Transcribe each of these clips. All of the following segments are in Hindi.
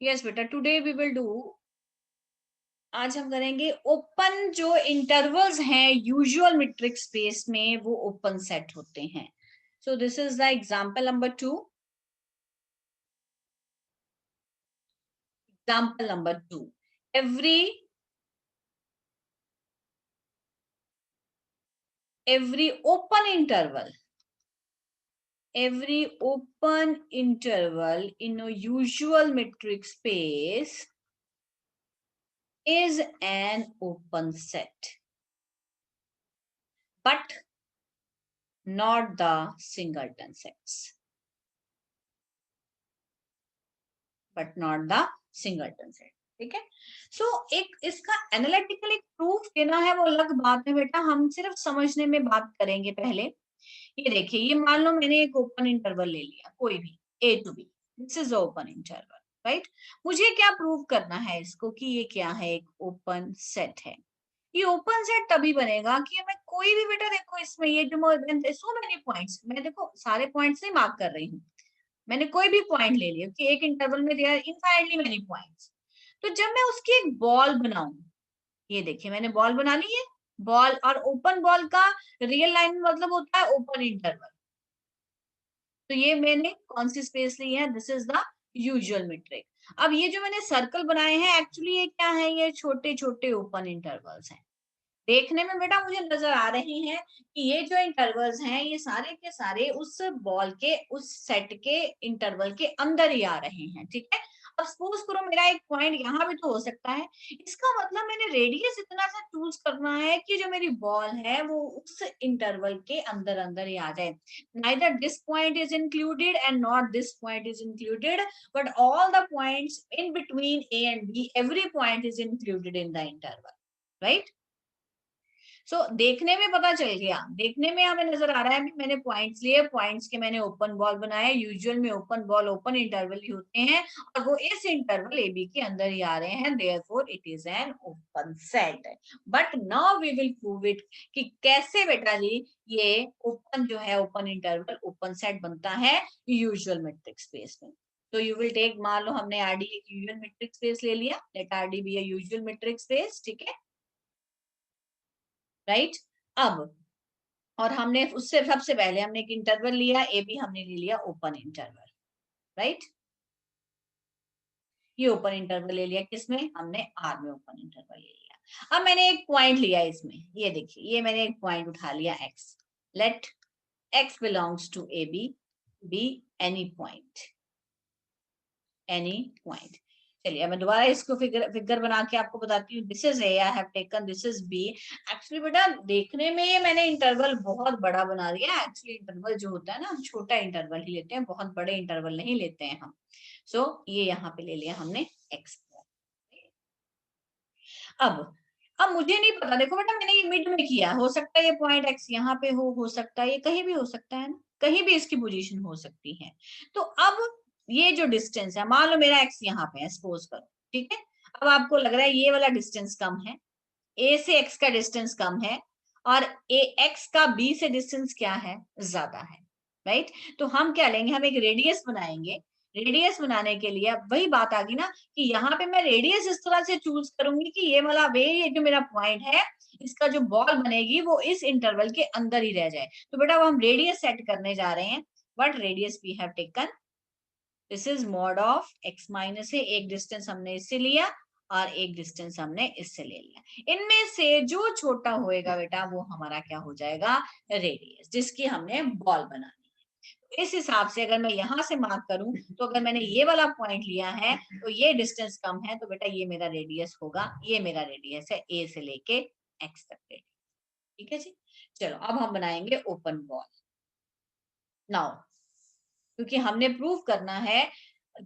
यस बेटा, टुडे वी विल डू, आज हम करेंगे ओपन जो इंटरवल्स हैं यूजुअल मीट्रिक स्पेस में, वो ओपन सेट होते हैं. So this is the example number 2. Example number 2. every open interval, every open interval in a usual metric space is an open set, but not the singleton sets. But not the singleton set. ठीक है. सो एक इसका एनालिटिकल एक प्रूफ देना है, वो अलग बात है बेटा, हम सिर्फ समझने में बात करेंगे पहले. ये देखिए, ये मान लो मैंने एक ओपन इंटरवल ले लिया, कोई भी A to B, this is open interval, right. मुझे क्या प्रूव करना है इसको कि ये क्या है, एक ओपन सेट है. ये ओपन सेट तभी बनेगा कि मैं कोई भी, बेटा देखो इसमें ये जो सो मेनी पॉइंट्स, मैं देखो सारे पॉइंट्स नहीं मार्क कर रही हूँ, मैंने कोई भी पॉइंट ले लिया कि एक इंटरवल में देयर इनफाइनाइटली मेनी पॉइंट्स. तो जब मैं उसकी एक बॉल बनाऊं, ये देखिए मैंने बॉल बना ली है. बॉल और ओपन बॉल का रियल लाइन मतलब होता है ओपन इंटरवल. तो ये मैंने कौन सी स्पेस ली है, this is the usual metric. अब ये जो मैंने सर्कल बनाए हैं, एक्चुअली ये क्या है, ये छोटे छोटे ओपन इंटरवल्स हैं. देखने में बेटा मुझे नजर आ रही हैं कि ये जो इंटरवल्स हैं, ये सारे के सारे उस बॉल के, उस सेट के इंटरवल के अंदर ही आ रहे हैं. ठीक है. अब सपोज करो मेरा एक पॉइंट यहाँ भी तो हो सकता है. इसका मतलब मैंने रेडियस इतना सा चूज करना है कि जो मेरी बॉल है वो उस इंटरवल के अंदर अंदर ही आ जाए. Neither this point is included and not this point is included, but all the points in between A and B, every point is included in the interval, right. So देखने में पता चल गया, देखने में हमें नजर आ रहा है कि मैंने पॉइंट्स लिए, पॉइंट्स के मैंने ओपन बॉल बनाए. यूजुअल में ओपन बॉल ओपन इंटरवल ही होते हैं और वो इस इंटरवल ए बी के अंदर ही आ रहे हैं, therefore it is an open set. But now we will prove it कि कैसे बेटा जी ये ओपन जो है ओपन इंटरवल ओपन सेट बनता है यूजुअल मेट्रिक स्पेस में. तो यू विल टेक, मान लो हमने आरडी एक यूजुअल मेट्रिक स्पेस ले लिया, let RD be a usual metric space. ठीक है, राइट. अब और हमने उससे सबसे पहले हमने एक इंटरवल लिया ए बी, हमने ले लिया ओपन इंटरवल, राइट. ये ओपन इंटरवल ले लिया, किसमें, हमने आर में ओपन इंटरवल ले लिया. अब मैंने एक पॉइंट लिया इसमें, ये देखिए ये मैंने एक पॉइंट उठा लिया X. Let X belongs to A B, B any point, any point. चलिए अब मैं दोबारा इसको फिगर फिगर बना के आपको बताती हूँ. This is A, I have taken, this is B. Actually बेटा देखने में ये मैंने इंटरवल बहुत बड़ा बना दिया. एक्चुअली इंटरवल जो होता है ना, हम छोटा इंटरवल ही लेते हैं, बहुत बड़े इंटरवल नहीं लेते हैं हम. सो ये यहाँ पे ले लिया हमने एक्स. अब मुझे नहीं पता, देखो बेटा मैंने ये मिड में किया, हो सकता है ये पॉइंट एक्स यहाँ पे हो सकता है ये कहीं भी हो सकता है ना, कहीं भी इसकी पोजीशन हो सकती है. तो अब ये जो डिस्टेंस है, मान लो मेरा एक्स यहाँ पे है, सपोज करो. ठीक है. अब आपको लग रहा है ये वाला डिस्टेंस कम है, ए से एक्स का डिस्टेंस कम है, और ए एक्स का बी से डिस्टेंस क्या है, ज्यादा है, राइट. तो हम क्या लेंगे, हम एक रेडियस बनाएंगे. रेडियस बनाने के लिए अब वही बात आ गई ना कि यहाँ पे मैं रेडियस इस तरह से चूज करूंगी कि ये वाला वे, ये जो मेरा पॉइंट है, इसका जो बॉल बनेगी वो इस इंटरवल के अंदर ही रह जाए. तो बेटा वो हम रेडियस सेट करने जा रहे हैं. What radius we have taken, this is mod of X minus है. एक डिस्टेंस हमने इससे लिया और एक डिस्टेंस हमने इससे ले लिया. इनमें से जो छोटा होएगा बेटा वो हमारा क्या हो जाएगा, रेडियस, जिसकी हमने बॉल बनानी है. इस हिसाब से अगर मैं यहाँ से मार्क करूं, तो अगर मैंने ये वाला पॉइंट लिया है तो ये डिस्टेंस कम है, तो बेटा ये मेरा रेडियस होगा, ये मेरा रेडियस है ए से लेके एक्स तक रेडियस. ठीक है जी. चलो अब हम बनाएंगे ओपन बॉल. नाउ क्योंकि हमने प्रूव करना है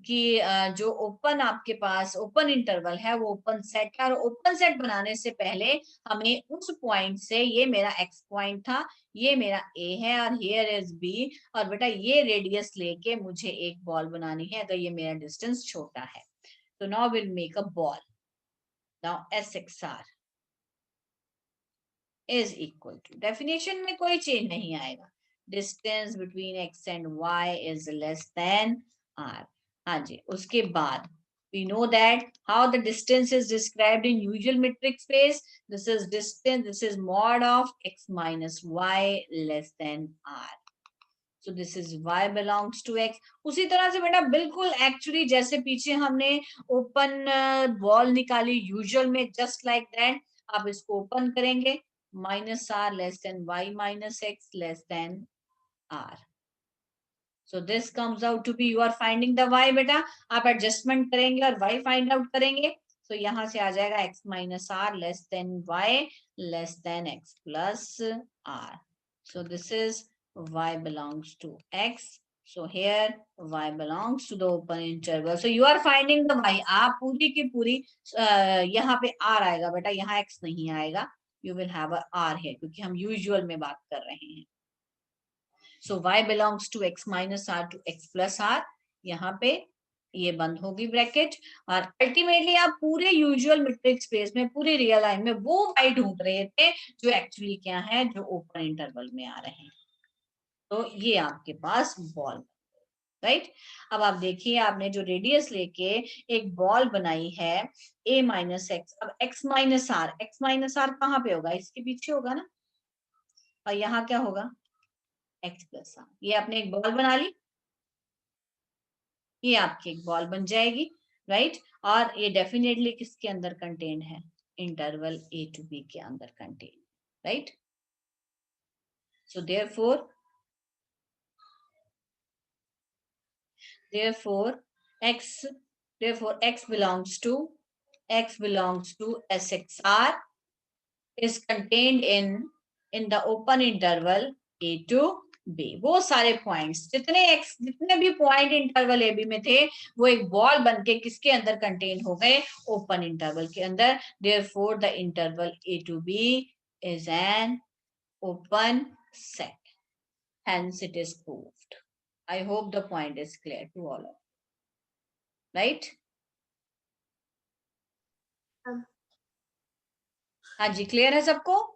कि जो ओपन आपके पास ओपन इंटरवल है वो ओपन सेट है, और ओपन सेट बनाने से पहले हमें उस पॉइंट से, ये मेरा एक्स पॉइंट था, ये मेरा ए है और हियर इज बी, और बेटा ये रेडियस लेके मुझे एक बॉल बनानी है अगर ये मेरा डिस्टेंस छोटा है. तो now will make a ball. Now S X R is equal to, definition में कोई चेंज नहीं आएगा, distance between X and Y is less than R. हाँ जी. उसके बाद We know that how the distance is described in usual metric space. This is distance, this is mod of x minus y less than r. So this is y belongs to x. उसी तरह से बेटा बिल्कुल एक्चुअली जैसे पीछे हमने ओपन बॉल निकाली यूजुअल में, जस्ट लाइक दैट आप इसको ओपन करेंगे, minus R less than Y minus X less than R. So this comes out to be, you are finding the y बेटा, आप एडजस्टमेंट करेंगे और y फाइंड आउट करेंगे. तो यहाँ से आ जाएगा x minus R less than y less than x plus r. So this is y belongs to x. So here y belongs to the open interval. So you are finding the y. आप पूरी की पूरी यहाँ पे r आएगा बेटा, यहाँ x नहीं आएगा. You will have a r here क्योंकि हम usual में बात कर रहे हैं. So y belongs to x minus r to x plus r. यहाँ पे ये बंद होगी ब्रैकेट, और अल्टीमेटली आप पूरे यूजुअल मेट्रिक स्पेस में, पूरे रियल लाइन में वो y ढूंढ रहे थे जो एक्चुअली क्या है, जो ओपन इंटरवल में आ रहे हैं. तो ये आपके पास बॉल, राइट. अब आप देखिए, आपने जो रेडियस लेके एक बॉल बनाई है a माइनस एक्स. अब x माइनस आर कहाँ पे होगा, इसके पीछे होगा ना, और यहाँ क्या होगा x प्लस आर. ये आपने एक बॉल बना ली, ये आपकी एक बॉल बन जाएगी, राइट. और ये डेफिनेटली किसके अंदर कंटेन है, इंटरवल a to b के अंदर contain, right. So therefore x belongs to SXR is contained in the open interval a to b. वो सारे पॉइंट्स, जितने भी पॉइंट इंटरवल ए बी में थे, वो एक बॉल बनके किसके अंदर कंटेन हो गए, ओपन इंटरवल के अंदर. Therefore the interval a to b is an open set. Hence it is proved. I hope the point is clear to all of you. Right? हाँ जी, क्लियर है सबको.